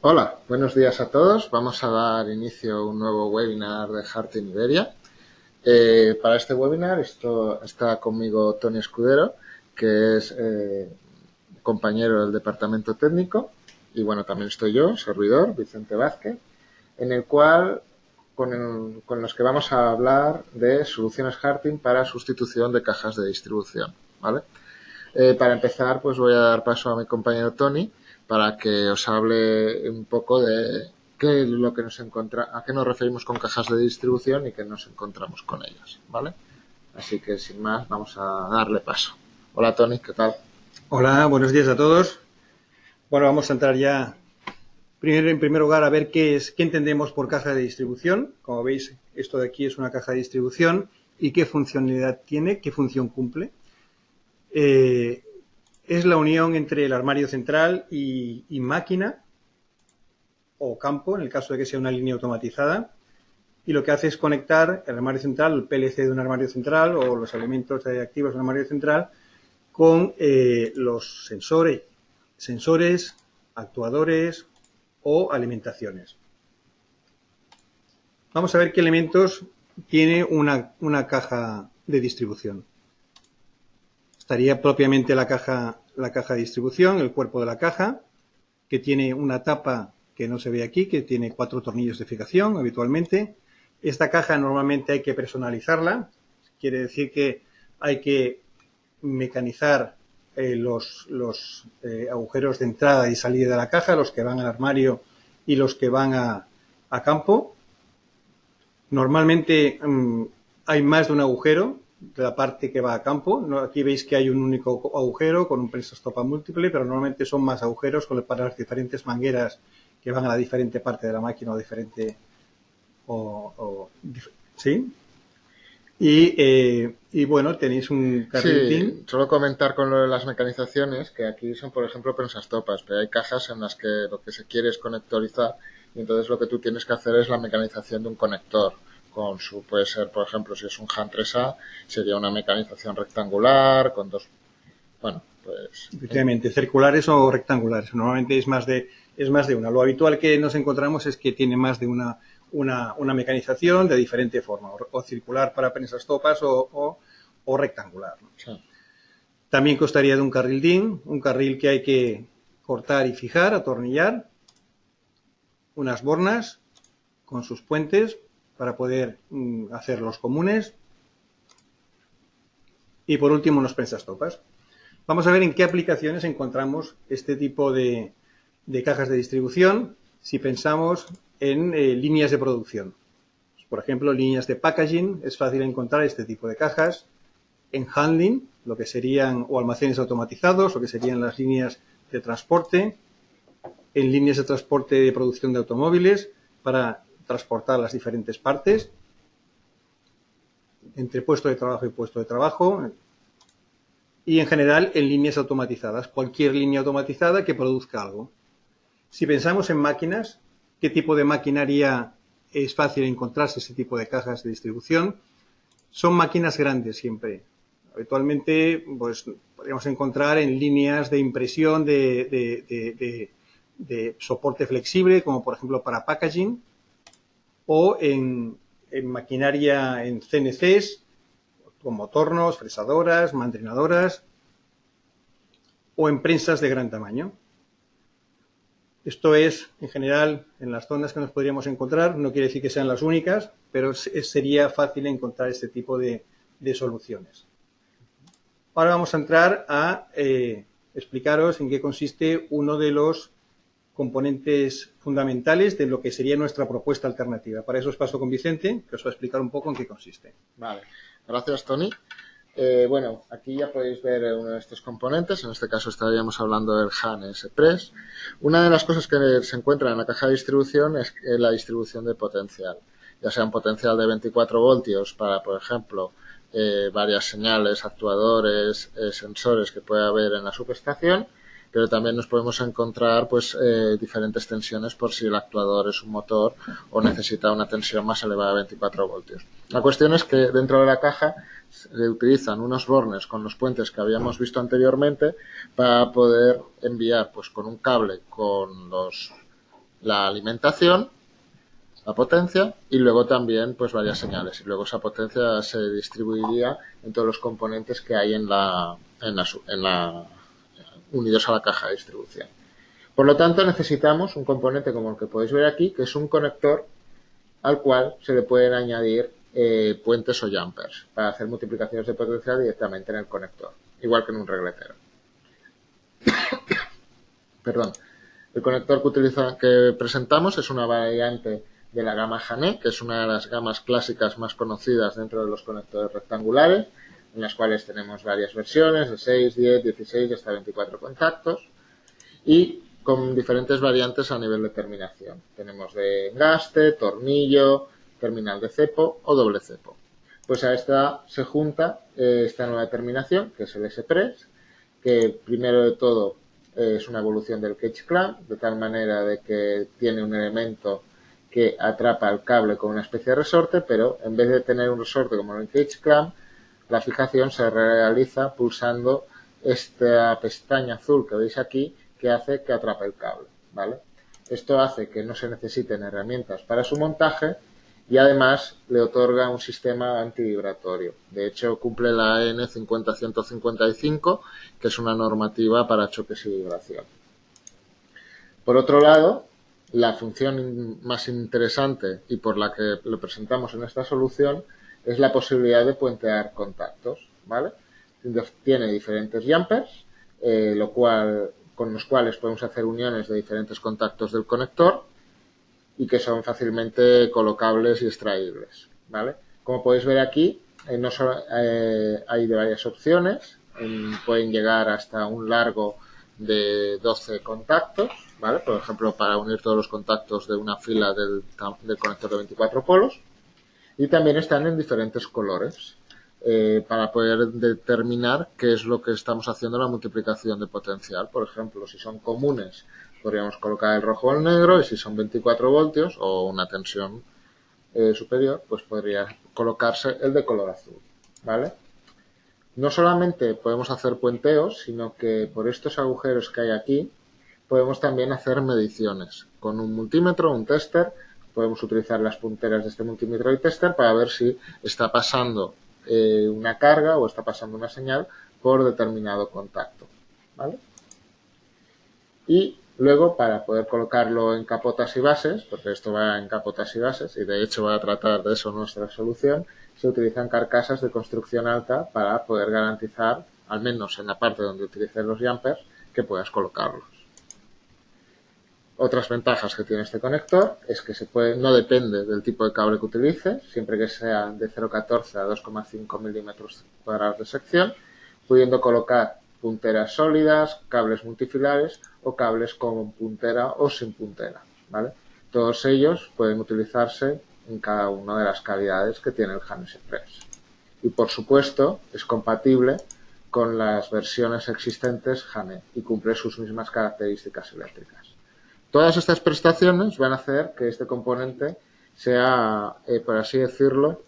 Hola, buenos días a todos. Vamos a dar inicio a un nuevo webinar de Harting Iberia. Para este webinar está conmigo Toni Escudero, que es compañero del departamento técnico, y bueno, también estoy yo, servidor, Vicente Vázquez, en el cual con los que vamos a hablar de soluciones Harting para sustitución de cajas de distribución, ¿vale? Para empezar, pues voy a dar paso a mi compañero Toni para que os hable un poco de qué es lo que a qué nos referimos con cajas de distribución y qué nos encontramos con ellas, ¿vale? Así que sin más, vamos a darle paso. Hola Toni, ¿qué tal? Hola, buenos días a todos. Bueno, vamos a entrar ya en primer lugar a ver qué entendemos por caja de distribución. Como veis, esto de aquí es una caja de distribución y qué funcionalidad tiene, qué función cumple. Es la unión entre el armario central y máquina o campo, en el caso de que sea una línea automatizada. Y lo que hace es conectar el armario central, el PLC de un armario central o los elementos activos de un armario central con los sensores, actuadores o alimentaciones. Vamos a ver qué elementos tiene una caja de distribución. Estaría propiamente la caja de distribución, el cuerpo de la caja, que tiene una tapa que no se ve aquí, que tiene 4 tornillos de fijación habitualmente. Esta caja normalmente hay que personalizarla, quiere decir que hay que mecanizar los agujeros de entrada y salida de la caja, los que van al armario y los que van a campo. Normalmente hay más de un agujero de la parte que va a campo. Aquí veis que hay un único agujero con un prensa-estopa múltiple, pero normalmente son más agujeros para las diferentes mangueras que van a la diferente parte de la máquina o diferente. ¿Sí? Y bueno, tenéis un carril. Sí, solo comentar con lo de las mecanizaciones, que aquí son, por ejemplo, prensastopas, pero hay cajas en las que lo que se quiere es conectorizar y entonces lo que tú tienes que hacer es la mecanización de un conector. Puede ser, por ejemplo, si es un HAN 3A, sería una mecanización rectangular con dos, bueno, pues... Efectivamente, circulares o rectangulares. Normalmente es más de una. Lo habitual que nos encontramos es que tiene más de una mecanización de diferente forma, o circular para prensastopas o rectangular. Sí. También constaría de un carril DIN, un carril que hay que cortar y fijar, atornillar, unas bornas con sus puentes para poder hacer los comunes y por último unos prensastopas. Vamos a ver en qué aplicaciones encontramos este tipo de cajas de distribución si pensamos en líneas de producción. Por ejemplo, líneas de packaging, es fácil encontrar este tipo de cajas. En handling, lo que serían o almacenes automatizados, lo que serían las líneas de transporte. En líneas de transporte de producción de automóviles para transportar las diferentes partes entre puesto de trabajo y puesto de trabajo. Y en general en líneas automatizadas, cualquier línea automatizada que produzca algo. Si pensamos en máquinas, ¿qué tipo de maquinaria es fácil encontrarse ese tipo de cajas de distribución? Son máquinas grandes siempre. Habitualmente, pues, podríamos encontrar en líneas de impresión de soporte flexible, como por ejemplo para packaging, o en maquinaria en CNCs, como tornos, fresadoras, mandrinadoras, o en prensas de gran tamaño. Esto es, en general, en las zonas que nos podríamos encontrar, no quiere decir que sean las únicas, pero sería fácil encontrar este tipo de soluciones. Ahora vamos a entrar a explicaros en qué consiste uno de los componentes fundamentales de lo que sería nuestra propuesta alternativa. Para eso os paso con Vicente, que os va a explicar un poco en qué consiste. Vale, gracias Toni. Bueno, aquí ya podéis ver uno de estos componentes, en este caso estaríamos hablando del HAN S-Press. Una de las cosas que se encuentra en la caja de distribución es la distribución de potencial. ya sea un potencial de 24 voltios para, por ejemplo, varias señales, actuadores, sensores que puede haber en la subestación, pero también nos podemos encontrar pues diferentes tensiones por si el actuador es un motor o necesita una tensión más elevada de 24 voltios. La cuestión es que dentro de la caja se utilizan unos bornes con los puentes que habíamos visto anteriormente para poder enviar pues con un cable con la alimentación, la potencia, y luego también pues varias señales, y luego esa potencia se distribuiría en todos los componentes que hay unidos a la caja de distribución. Por lo tanto, necesitamos un componente como el que podéis ver aquí, que es un conector al cual se le pueden añadir puentes o jumpers para hacer multiplicaciones de potencia directamente en el conector, igual que en un regletero. Perdón. El conector que presentamos es una variante de la gama Jané, que es una de las gamas clásicas más conocidas dentro de los conectores rectangulares, en las cuales tenemos varias versiones de 6, 10, 16 y hasta 24 contactos, y con diferentes variantes a nivel de terminación. Tenemos de engaste, tornillo, terminal de cepo o doble cepo. Pues a esta se junta esta nueva terminación, que es el S-Press, que primero de todo es una evolución del cage clamp, de tal manera de que tiene un elemento que atrapa el cable con una especie de resorte, pero en vez de tener un resorte como en el cage clamp, la fijación se realiza pulsando esta pestaña azul que veis aquí, que hace que atrape el cable, ¿vale? Esto hace que no se necesiten herramientas para su montaje y además le otorga un sistema antivibratorio. De hecho, cumple la EN 50155, que es una normativa para choques y vibración. Por otro lado, la función más interesante y por la que lo presentamos en esta solución es la posibilidad de puentear contactos, ¿vale? Tiene diferentes jumpers, con los cuales podemos hacer uniones de diferentes contactos del conector y que son fácilmente colocables y extraíbles, ¿vale? Como podéis ver aquí, no solo, hay de varias opciones, pueden llegar hasta un largo de 12 contactos, ¿vale? Por ejemplo, para unir todos los contactos de una fila del conector de 24 polos, y también están en diferentes colores para poder determinar qué es lo que estamos haciendo en la multiplicación de potencial. Por ejemplo, si son comunes, podríamos colocar el rojo o el negro, y si son 24 voltios o una tensión superior, pues podría colocarse el de color azul, ¿vale? No solamente podemos hacer puenteos, sino que por estos agujeros que hay aquí, podemos también hacer mediciones. Con un multímetro, un tester, podemos utilizar las punteras de este multímetro y tester para ver si está pasando una carga o está pasando una señal por determinado contacto, ¿vale? Y luego, para poder colocarlo en capotas y bases, porque esto va en capotas y bases, y de hecho va a tratar de eso nuestra solución, se utilizan carcasas de construcción alta para poder garantizar, al menos en la parte donde utilices los jumpers, que puedas colocarlos. Otras ventajas que tiene este conector es que no depende del tipo de cable que utilice, siempre que sea de 0,14 a 2,5 milímetros cuadrados de sección, pudiendo colocar punteras sólidas, cables multifilares o cables con puntera o sin puntera, ¿vale? Todos ellos pueden utilizarse en cada una de las calidades que tiene el Jané Express. Y por supuesto es compatible con las versiones existentes Jané y cumple sus mismas características eléctricas. Todas estas prestaciones van a hacer que este componente sea, por así decirlo,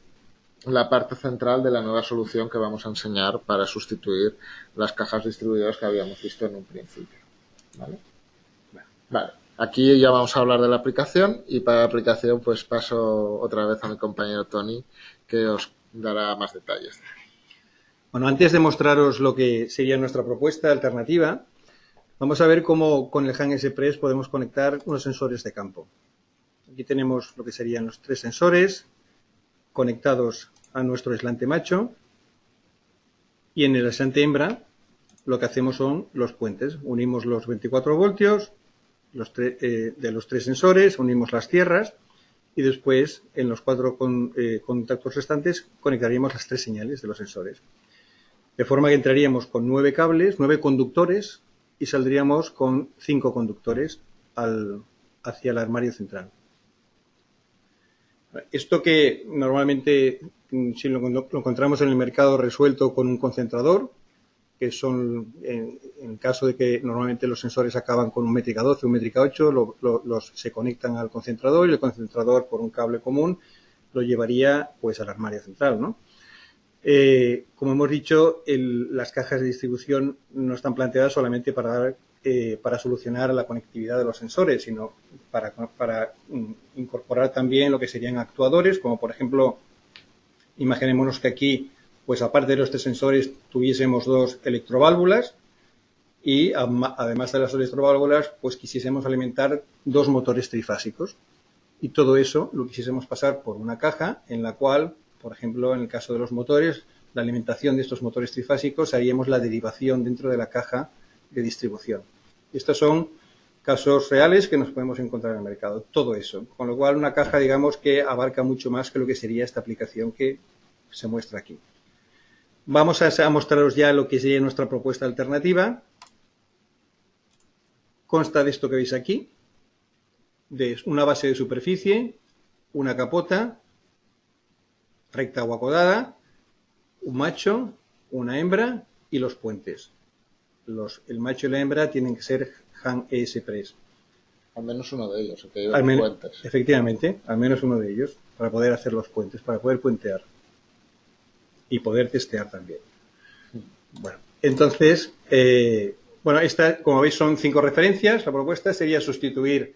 la parte central de la nueva solución que vamos a enseñar para sustituir las cajas distribuidoras que habíamos visto en un principio, ¿vale? Vale. Aquí ya vamos a hablar de la aplicación, y para la aplicación pues paso otra vez a mi compañero Tony, que os dará más detalles. Bueno, antes de mostraros lo que sería nuestra propuesta alternativa, vamos a ver cómo con el Jané Express podemos conectar unos sensores de campo. Aquí tenemos lo que serían los 3 sensores conectados a nuestro aislante macho, y en el aislante hembra lo que hacemos son los puentes. Unimos los 24 voltios de los 3 sensores, unimos las tierras y después en los 4 contactos restantes conectaríamos las 3 señales de los sensores. De forma que entraríamos con 9 cables, 9 conductores, y saldríamos con 5 conductores hacia el armario central. Esto que normalmente si lo encontramos en el mercado resuelto con un concentrador, que son, en el caso de que normalmente los sensores acaban con un métrica 12, un métrica 8, se conectan al concentrador y el concentrador por un cable común lo llevaría pues al armario central, ¿no? Como hemos dicho, las cajas de distribución no están planteadas solamente para solucionar la conectividad de los sensores, sino para incorporar también lo que serían actuadores, como por ejemplo, imaginémonos que aquí, pues aparte de los tres sensores, tuviésemos dos electroválvulas y además de las electroválvulas, pues quisiésemos alimentar dos motores trifásicos. Y todo eso lo quisiésemos pasar por una caja en la cual, por ejemplo, en el caso de los motores, la alimentación de estos motores trifásicos, haríamos la derivación dentro de la caja de distribución. Estos son casos reales que nos podemos encontrar en el mercado, todo eso. Con lo cual, una caja, digamos, que abarca mucho más que lo que sería esta aplicación que se muestra aquí. Vamos a mostraros ya lo que sería nuestra propuesta alternativa. Consta de esto que veis aquí, de una base de superficie, una capota, recta o acodada, un macho, una hembra y los puentes. El macho y la hembra tienen que ser Han ES-Press. Al menos uno de ellos, que lleva los puentes. Efectivamente, al menos uno de ellos, para poder hacer los puentes, para poder puentear y poder testear también. Bueno, entonces, esta, como veis, son 5 referencias. La propuesta sería sustituir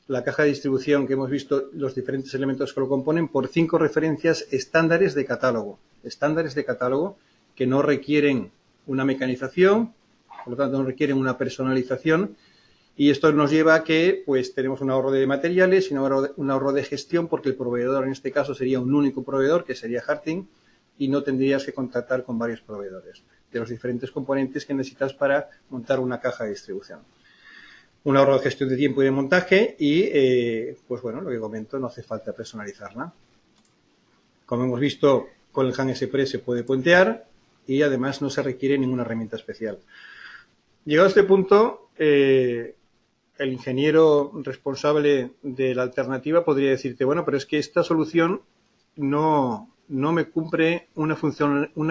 la caja de distribución que hemos visto, los diferentes elementos que lo componen, por 5 referencias estándares de catálogo. Estándares de catálogo que no requieren una mecanización, por lo tanto no requieren una personalización, y esto nos lleva a que pues tenemos un ahorro de materiales y un ahorro de gestión, porque el proveedor en este caso sería un único proveedor, que sería Harting, y no tendrías que contactar con varios proveedores de los diferentes componentes que necesitas para montar una caja de distribución. Un ahorro de gestión de tiempo y de montaje y, pues bueno, lo que comento, no hace falta personalizarla. Como hemos visto, con el Han ES-Press se puede puentear y además no se requiere ninguna herramienta especial. Llegado a este punto, el ingeniero responsable de la alternativa podría decirte, bueno, pero es que esta solución no me cumple una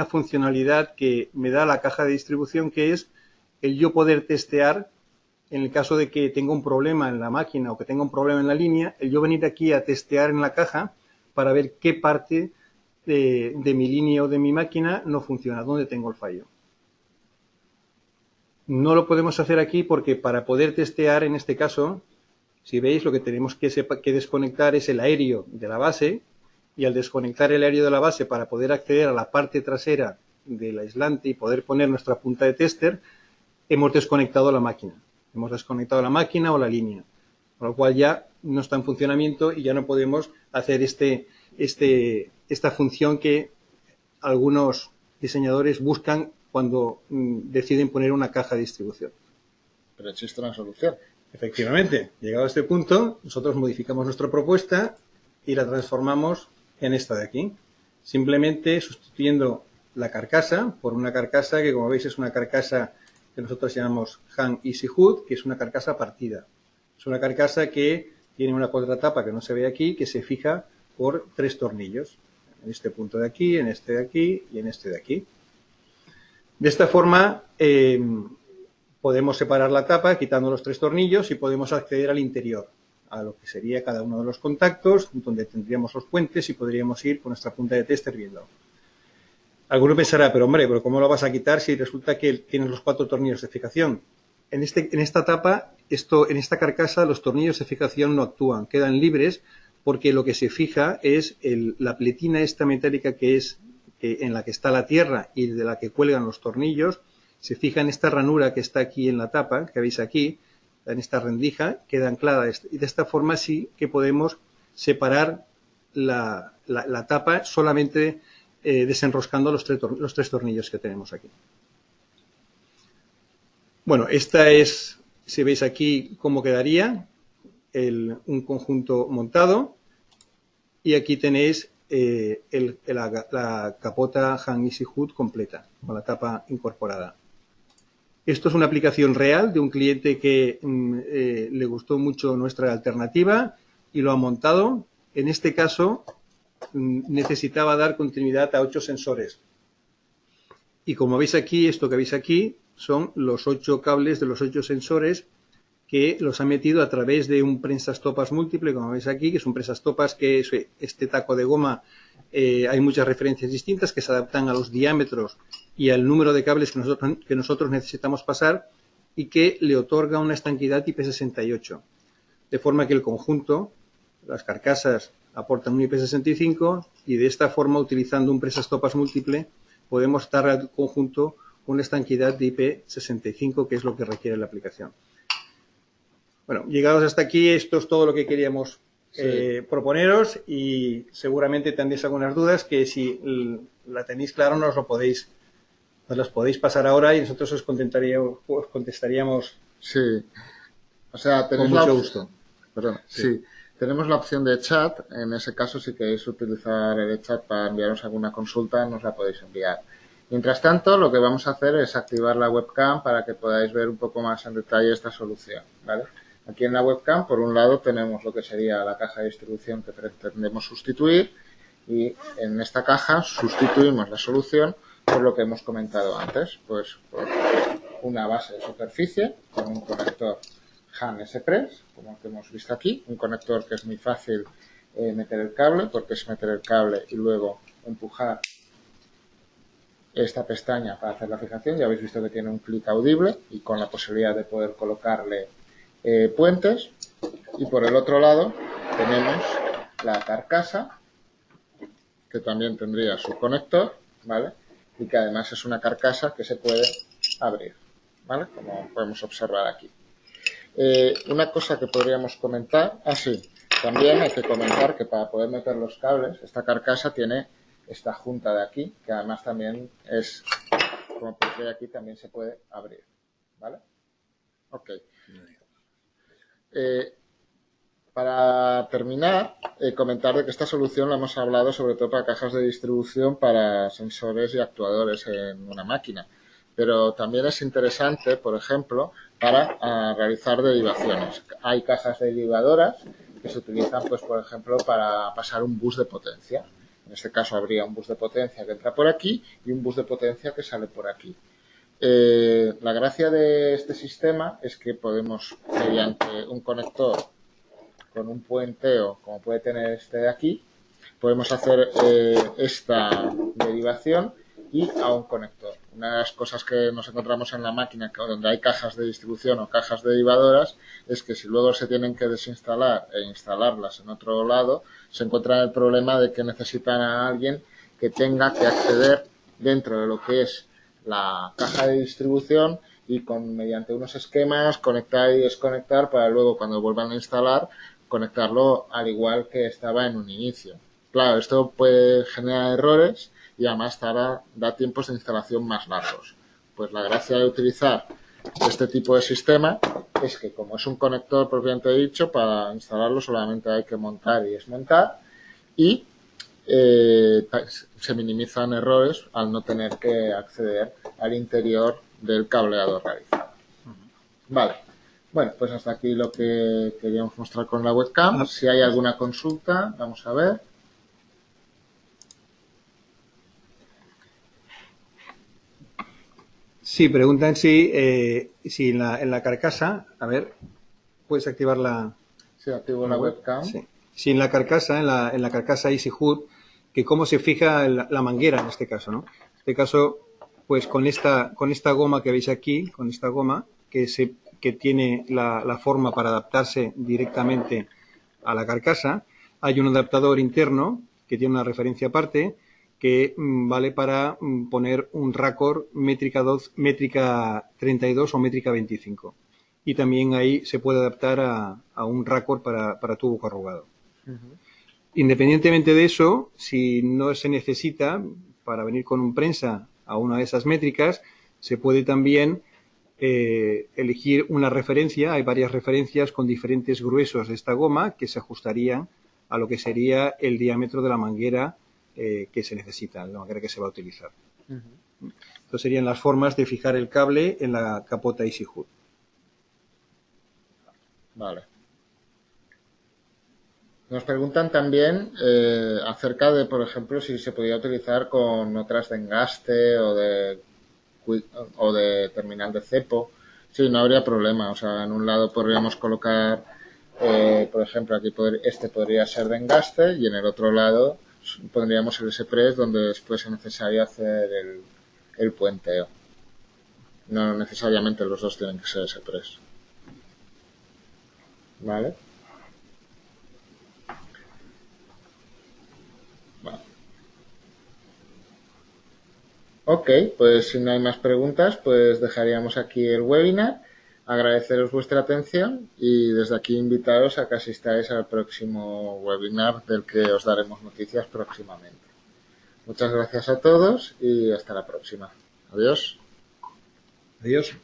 funcionalidad que me da la caja de distribución, que es el yo poder testear en el caso de que tenga un problema en la máquina o que tenga un problema en la línea, el yo venir aquí a testear en la caja para ver qué parte de mi línea o de mi máquina no funciona, dónde tengo el fallo. No lo podemos hacer aquí porque para poder testear en este caso, si veis, lo que tenemos que desconectar es el aéreo de la base, y al desconectar el aéreo de la base para poder acceder a la parte trasera del aislante y poder poner nuestra punta de tester, hemos desconectado la máquina. Hemos desconectado la máquina o la línea, con lo cual ya no está en funcionamiento y ya no podemos hacer esta función que algunos diseñadores buscan cuando deciden poner una caja de distribución. Pero existe una solución. Efectivamente, llegado a este punto, nosotros modificamos nuestra propuesta y la transformamos en esta de aquí, simplemente sustituyendo la carcasa por una carcasa que, como veis, es una carcasa que nosotros llamamos Han Easy Hood, que es una carcasa partida. Es una carcasa que tiene una contratapa que no se ve aquí, que se fija por 3 tornillos. En este punto de aquí, en este de aquí y en este de aquí. De esta forma podemos separar la tapa quitando los 3 tornillos y podemos acceder al interior, a lo que sería cada uno de los contactos, donde tendríamos los puentes y podríamos ir con nuestra punta de tester viendo. Alguno pensará, pero hombre, ¿pero cómo lo vas a quitar si resulta que tienes los 4 tornillos de fijación? En esta tapa, en esta carcasa, los tornillos de fijación no actúan, quedan libres, porque lo que se fija es la pletina esta metálica en la que está la tierra y de la que cuelgan los tornillos, se fija en esta ranura que está aquí en la tapa, que veis aquí, en esta rendija, queda anclada. Y de esta forma sí que podemos separar la tapa solamente desenroscando los 3 tornillos que tenemos aquí. Bueno, esta es, si veis aquí, cómo quedaría un conjunto montado. Y aquí tenéis la capota Han Easy Hood completa, con la tapa incorporada. Esto es una aplicación real de un cliente que le gustó mucho nuestra alternativa y lo ha montado. En este caso, necesitaba dar continuidad a 8 sensores. Y como veis aquí, esto que veis aquí son los 8 cables de los 8 sensores que los ha metido a través de un prensastopas múltiple, como veis aquí, que es un prensastopas que es este taco de goma. Hay muchas referencias distintas que se adaptan a los diámetros y al número de cables que nosotros necesitamos pasar y que le otorga una estanquidad IP68. De forma que el conjunto, las carcasas, aportan un IP65 y de esta forma, utilizando un prensastopas múltiple, podemos dar al conjunto una estanquidad de IP65, que es lo que requiere la aplicación. Bueno, llegados hasta aquí, esto es todo lo que queríamos proponeros y seguramente tendréis algunas dudas que si la tenéis claro nos las podéis pasar ahora y nosotros os contestaríamos Sí, o sea, con mucho gusto. Perdón, sí. Tenemos la opción de chat. En ese caso, si queréis utilizar el chat para enviarnos alguna consulta, nos la podéis enviar. Mientras tanto, lo que vamos a hacer es activar la webcam para que podáis ver un poco más en detalle esta solución, ¿vale? Aquí en la webcam, por un lado, tenemos lo que sería la caja de distribución que pretendemos sustituir y en esta caja sustituimos la solución por lo que hemos comentado antes, pues por una base de superficie con un conector Han S-Press, como el que hemos visto aquí, un conector que es muy fácil meter el cable, porque es meter el cable y luego empujar esta pestaña para hacer la fijación. Ya habéis visto que tiene un clic audible y con la posibilidad de poder colocarle puentes. Y por el otro lado tenemos la carcasa, que también tendría su conector, ¿vale? Y que además es una carcasa que se puede abrir, ¿vale? Como podemos observar aquí. Una cosa que podríamos comentar, también hay que comentar que para poder meter los cables, esta carcasa tiene esta junta de aquí, que además también es, como podéis ver aquí, también se puede abrir, ¿vale? Ok. Para terminar, comentar de que esta solución la hemos hablado sobre todo para cajas de distribución para sensores y actuadores en una máquina. Pero también es interesante, por ejemplo, para realizar derivaciones. Hay cajas derivadoras que se utilizan, pues, por ejemplo, para pasar un bus de potencia. En este caso habría un bus de potencia que entra por aquí y un bus de potencia que sale por aquí. La gracia de este sistema es que podemos, mediante un conector con un puenteo, como puede tener este de aquí, podemos hacer esta derivación y a un conector. Una de las cosas que nos encontramos en la máquina, donde hay cajas de distribución o cajas derivadoras, es que si luego se tienen que desinstalar e instalarlas en otro lado, se encuentra el problema de que necesitan a alguien que tenga que acceder dentro de lo que es la caja de distribución y mediante unos esquemas conectar y desconectar para luego cuando vuelvan a instalar conectarlo al igual que estaba en un inicio. Claro, esto puede generar errores y además da tiempos de instalación más largos. Pues la gracia de utilizar este tipo de sistema es que como es un conector propiamente dicho, para instalarlo solamente hay que montar y desmontar y se minimizan errores al no tener que acceder al interior del cableado realizado. Vale. Bueno, pues hasta aquí lo que queríamos mostrar con la webcam. Si hay alguna consulta, vamos a ver. Sí, preguntan si en la carcasa, a ver, puedes activar la... Sí, activo la webcam. Sí. Si en la carcasa, en la carcasa EasyHood, que cómo se fija la manguera en este caso, ¿no? En este caso, pues con esta goma que veis aquí, con esta goma, que tiene la forma para adaptarse directamente a la carcasa, hay un adaptador interno que tiene una referencia aparte que vale para poner un raccord métrica 32 o métrica 25. Y también ahí se puede adaptar a un raccord para tubo corrugado. Independientemente de eso, si no se necesita para venir con un prensa a una de esas métricas, se puede también elegir una referencia. Hay varias referencias con diferentes gruesos de esta goma que se ajustarían a lo que sería el diámetro de la manguera que se necesita, la manguera que se va a utilizar. Entonces serían las formas de fijar el cable en la capota EasyHood. Vale. Nos preguntan también acerca de, por ejemplo, si se podía utilizar con otras de engaste o de terminal de cepo. Sí, no habría problema. O sea, en un lado podríamos colocar, por ejemplo, aquí este podría ser de engaste y en el otro lado pondríamos el S-Press donde después es necesario hacer el puenteo. No necesariamente los dos tienen que ser S-Press. ¿Vale? Vale. Ok, pues si no hay más preguntas, pues dejaríamos aquí el webinar. Agradeceros vuestra atención y desde aquí invitaros a que asistáis al próximo webinar del que os daremos noticias próximamente. Muchas gracias a todos y hasta la próxima. Adiós. Adiós.